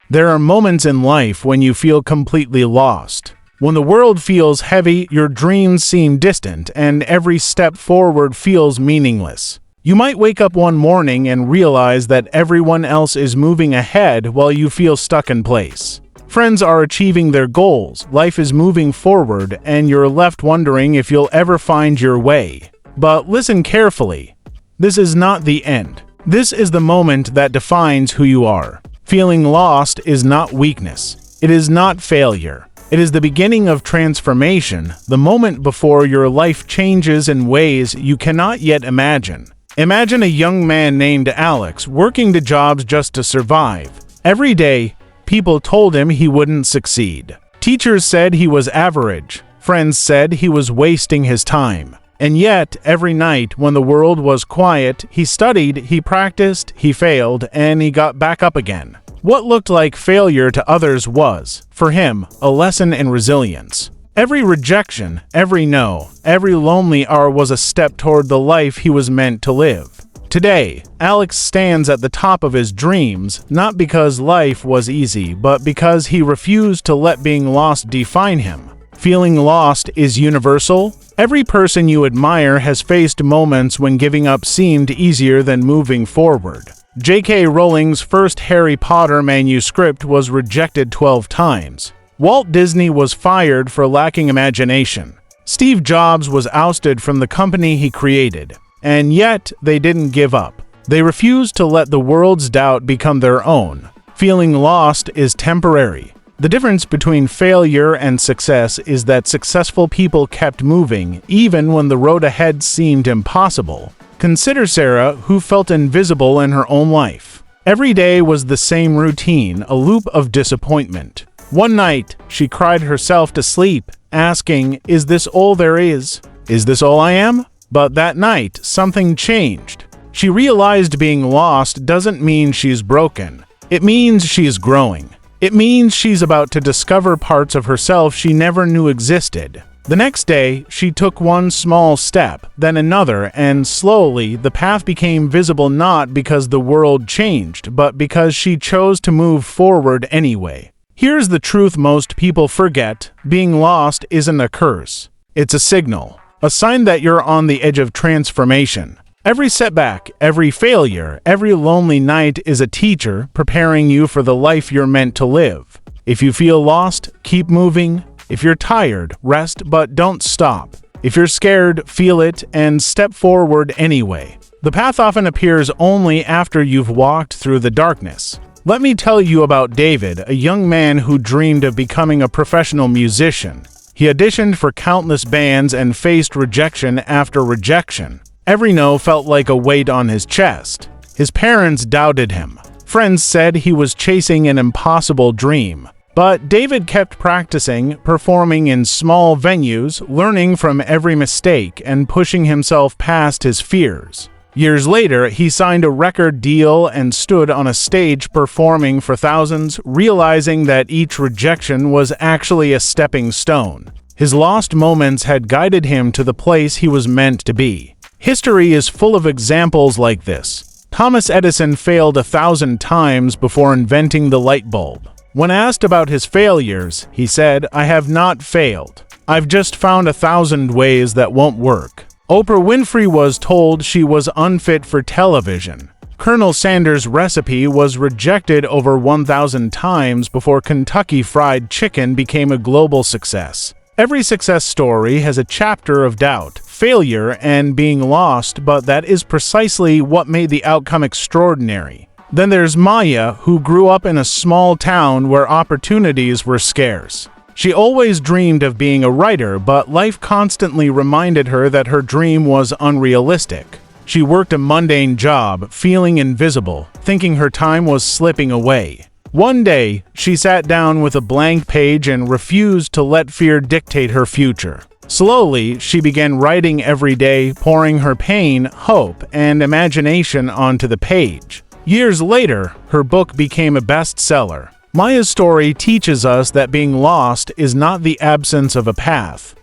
There are moments in life when you feel completely lost. When the world feels heavy, your dreams seem distant, and every step forward feels meaningless. You might wake up one morning and realize that everyone else is moving ahead while you feel stuck in place. Friends are achieving their goals, life is moving forward, and you're left wondering if you'll ever find your way. But listen carefully. This is not the end. This is the moment that defines who you are. Feeling lost is not weakness. It is not failure. It is the beginning of transformation, the moment before your life changes in ways you cannot yet imagine. Imagine a young man named Alex working 2 jobs just to survive. Every day, people told him he wouldn't succeed. Teachers said he was average. Friends said he was wasting his time. And yet, every night when the world was quiet, he studied, he practiced, he failed, and he got back up again. What looked like failure to others was, for him, a lesson in resilience. Every rejection, every no, every lonely hour was a step toward the life he was meant to live. Today, Alex stands at the top of his dreams, not because life was easy, but because he refused to let being lost define him. Feeling lost is universal. Every person you admire has faced moments when giving up seemed easier than moving forward. J.K. Rowling's first Harry Potter manuscript was rejected 12 times. Walt Disney was fired for lacking imagination. Steve Jobs was ousted from the company he created. And yet, they didn't give up. They refused to let the world's doubt become their own. Feeling lost is temporary. The difference between failure and success is that successful people kept moving, even when the road ahead seemed impossible. Consider Sarah, who felt invisible in her own life. Every day was the same routine, a loop of disappointment. One night, she cried herself to sleep, asking, "Is this all there is? Is this all I am?" But that night, something changed. She realized being lost doesn't mean she's broken. It means she's growing. It means she's about to discover parts of herself she never knew existed. The next day, she took one small step, then another, and slowly, the path became visible not because the world changed, but because she chose to move forward anyway. Here's the truth most people forget: being lost isn't a curse. It's a signal. A sign that you're on the edge of transformation. Every setback, every failure, every lonely night is a teacher preparing you for the life you're meant to live. If you feel lost, keep moving. If you're tired, rest, but don't stop. If you're scared, feel it and step forward anyway. The path often appears only after you've walked through the darkness. Let me tell you about David, a young man who dreamed of becoming a professional musician. He auditioned for countless bands and faced rejection after rejection. Every no felt like a weight on his chest. His parents doubted him. Friends said he was chasing an impossible dream. But David kept practicing, performing in small venues, learning from every mistake, and pushing himself past his fears. Years later, he signed a record deal and stood on a stage performing for thousands, realizing that each rejection was actually a stepping stone. His lost moments had guided him to the place he was meant to be. History is full of examples like this. Thomas Edison failed 1,000 times before inventing the light bulb. When asked about his failures, he said, "I have not failed. I've just found 1,000 ways that won't work." Oprah Winfrey was told she was unfit for television. Colonel Sanders' recipe was rejected over 1,000 times before Kentucky Fried Chicken became a global success. Every success story has a chapter of doubt, failure, and being lost, but that is precisely what made the outcome extraordinary. Then there's Maya, who grew up in a small town where opportunities were scarce. She always dreamed of being a writer, but life constantly reminded her that her dream was unrealistic. She worked a mundane job, feeling invisible, thinking her time was slipping away. One day, she sat down with a blank page and refused to let fear dictate her future. Slowly, she began writing every day, pouring her pain, hope, and imagination onto the page. Years later, her book became a bestseller. Maya's story teaches us that being lost is not the absence of a path.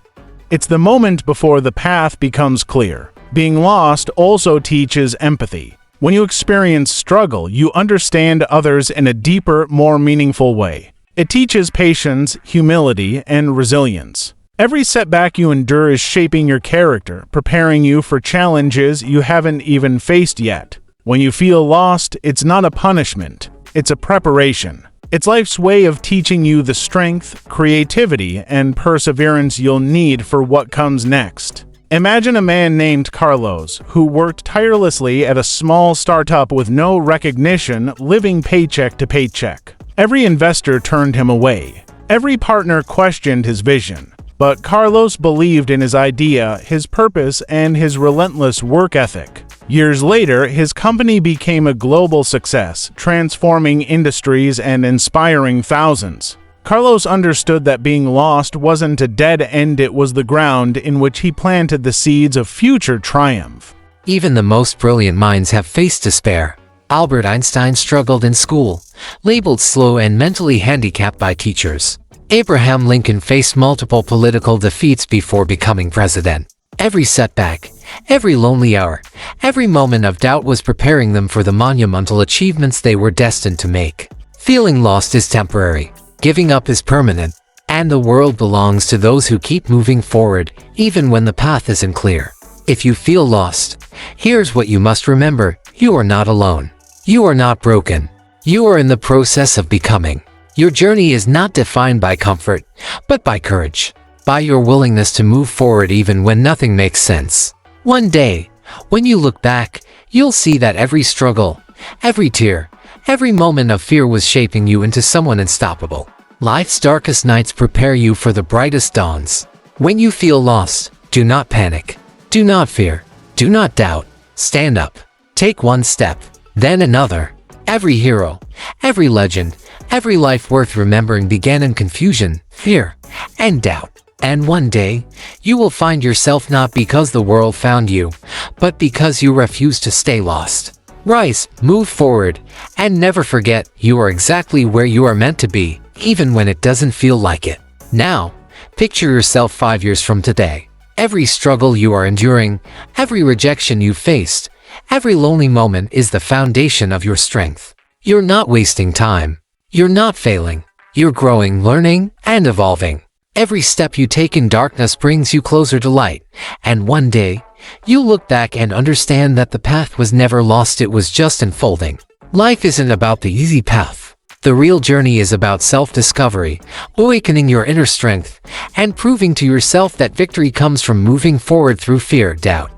It's the moment before the path becomes clear. Being lost also teaches empathy. When you experience struggle, you understand others in a deeper, more meaningful way. It teaches patience, humility, and resilience. Every setback you endure is shaping your character, preparing you for challenges you haven't even faced yet. When you feel lost, it's not a punishment, it's a preparation. It's life's way of teaching you the strength, creativity, and perseverance you'll need for what comes next. Imagine a man named Carlos, who worked tirelessly at a small startup with no recognition, living paycheck to paycheck. Every investor turned him away. Every partner questioned his vision. But Carlos believed in his idea, his purpose, and his relentless work ethic. Years later, his company became a global success, transforming industries and inspiring thousands. Carlos understood that being lost wasn't a dead end, it was the ground in which he planted the seeds of future triumph. Even the most brilliant minds have faced despair. Albert Einstein struggled in school, labeled slow and mentally handicapped by teachers. Abraham Lincoln faced multiple political defeats before becoming president. Every setback, every lonely hour, every moment of doubt was preparing them for the monumental achievements they were destined to make. Feeling lost is temporary. Giving up is permanent, and the world belongs to those who keep moving forward, even when the path isn't clear. If you feel lost, here's what you must remember: you are not alone. You are not broken. You are in the process of becoming. Your journey is not defined by comfort, but by courage, by your willingness to move forward even when nothing makes sense. One day, when you look back, you'll see that every struggle, every tear, every moment of fear was shaping you into someone unstoppable. Life's darkest nights prepare you for the brightest dawns. When you feel lost, do not panic. Do not fear. Do not doubt. Stand up. Take one step, then another. Every hero, every legend, every life worth remembering began in confusion, fear, and doubt. And one day, you will find yourself not because the world found you, but because you refused to stay lost. Rise, move forward, and never forget you are exactly where you are meant to be, even when it doesn't feel like it. Now, picture yourself 5 years from today. Every struggle you are enduring, every rejection you faced, every lonely moment is the foundation of your strength. You're not wasting time. You're not failing. You're growing, learning, and evolving. Every step you take in darkness brings you closer to light, and one day, you'll look back and understand that the path was never lost, it was just unfolding. Life isn't about the easy path. The real journey is about self-discovery, awakening your inner strength, and proving to yourself that victory comes from moving forward through fear, doubt,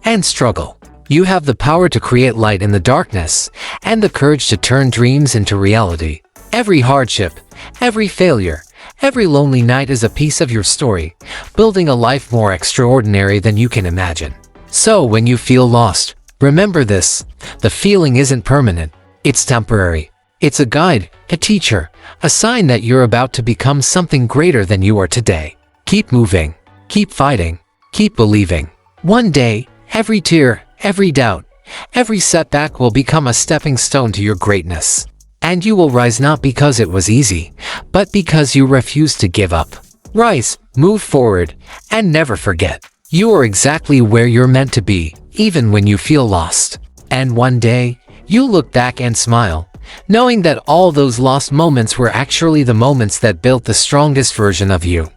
and struggle. You have the power to create light in the darkness, and the courage to turn dreams into reality. Every hardship, every failure, every lonely night is a piece of your story, building a life more extraordinary than you can imagine. So when you feel lost, remember this: the feeling isn't permanent, it's temporary. It's a guide, a teacher, a sign that you're about to become something greater than you are today. Keep moving, keep fighting, keep believing. One day, every tear, every doubt, every setback will become a stepping stone to your greatness. And you will rise not because it was easy, but because you refused to give up. Rise, move forward, and never forget, you are exactly where you're meant to be, even when you feel lost. And one day, you'll look back and smile, knowing that all those lost moments were actually the moments that built the strongest version of you.